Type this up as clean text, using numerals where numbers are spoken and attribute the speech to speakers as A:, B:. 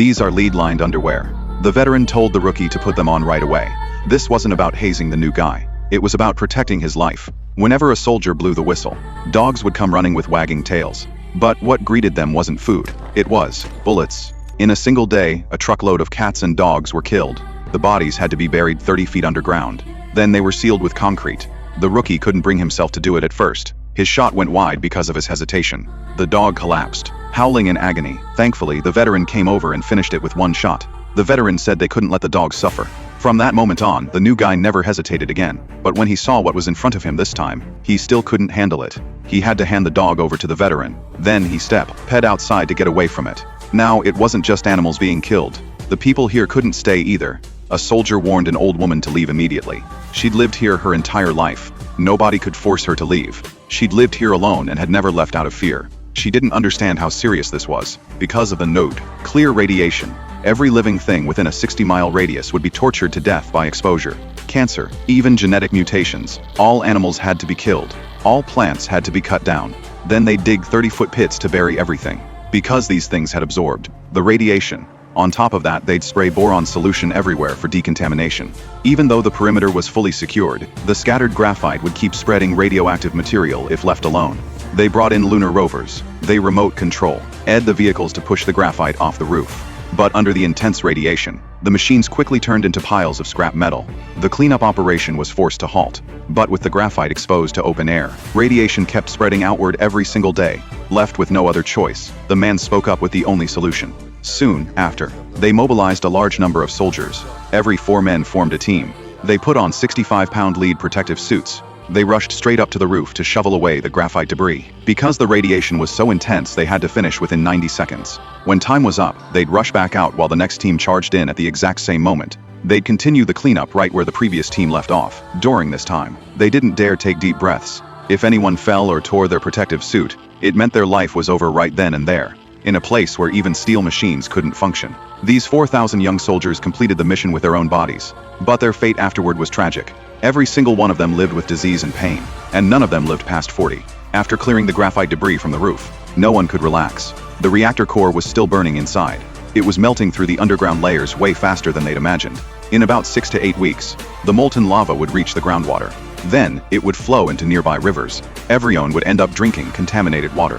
A: These are lead-lined underwear. The veteran told the rookie to put them on right away. This wasn't about hazing the new guy. It was about protecting his life. Whenever a soldier blew the whistle, dogs would come running with wagging tails. But what greeted them wasn't food. It was bullets. In a single day, a truckload of cats and dogs were killed. The bodies had to be buried 30 feet underground. Then they were sealed with concrete. The rookie couldn't bring himself to do it at first. His shot went wide because of his hesitation. The dog collapsed, howling in agony. Thankfully, the veteran came over and finished it with one shot. The veteran said they couldn't let the dog suffer. From that moment on, the new guy never hesitated again. But when he saw what was in front of him this time, he still couldn't handle it. He had to hand the dog over to the veteran. Then he ped outside to get away from it. Now, it wasn't just animals being killed. The people here couldn't stay either. A soldier warned an old woman to leave immediately. She'd lived here her entire life. Nobody could force her to leave. She'd lived here alone and had never left out of fear. She didn't understand how serious this was. Because of the clear radiation, every living thing within a 60-mile radius would be tortured to death by exposure. Cancer, even genetic mutations. All animals had to be killed. All plants had to be cut down. Then they'd dig 30-foot pits to bury everything. Because these things had absorbed the radiation. On top of that, they'd spray boron solution everywhere for decontamination. Even though the perimeter was fully secured, the scattered graphite would keep spreading radioactive material if left alone. They brought in lunar rovers. They remote control the vehicles to push the graphite off the roof. But under the intense radiation, the machines quickly turned into piles of scrap metal. The cleanup operation was forced to halt. But with the graphite exposed to open air, radiation kept spreading outward every single day. Left with no other choice, the man spoke up with the only solution. Soon after, they mobilized a large number of soldiers. Every 4 men formed a team. They put on 65-pound lead protective suits. They rushed straight up to the roof to shovel away the graphite debris. Because the radiation was so intense, they had to finish within 90 seconds. When time was up, they'd rush back out while the next team charged in at the exact same moment. They'd continue the cleanup right where the previous team left off. During this time, they didn't dare take deep breaths. If anyone fell or tore their protective suit, it meant their life was over right then and there, in a place where even steel machines couldn't function. These 4,000 young soldiers completed the mission with their own bodies. But their fate afterward was tragic. Every single one of them lived with disease and pain, and none of them lived past 40. After clearing the graphite debris from the roof, no one could relax. The reactor core was still burning inside. It was melting through the underground layers way faster than they'd imagined. In about 6 to 8 weeks, the molten lava would reach the groundwater. Then, it would flow into nearby rivers. Everyone would end up drinking contaminated water.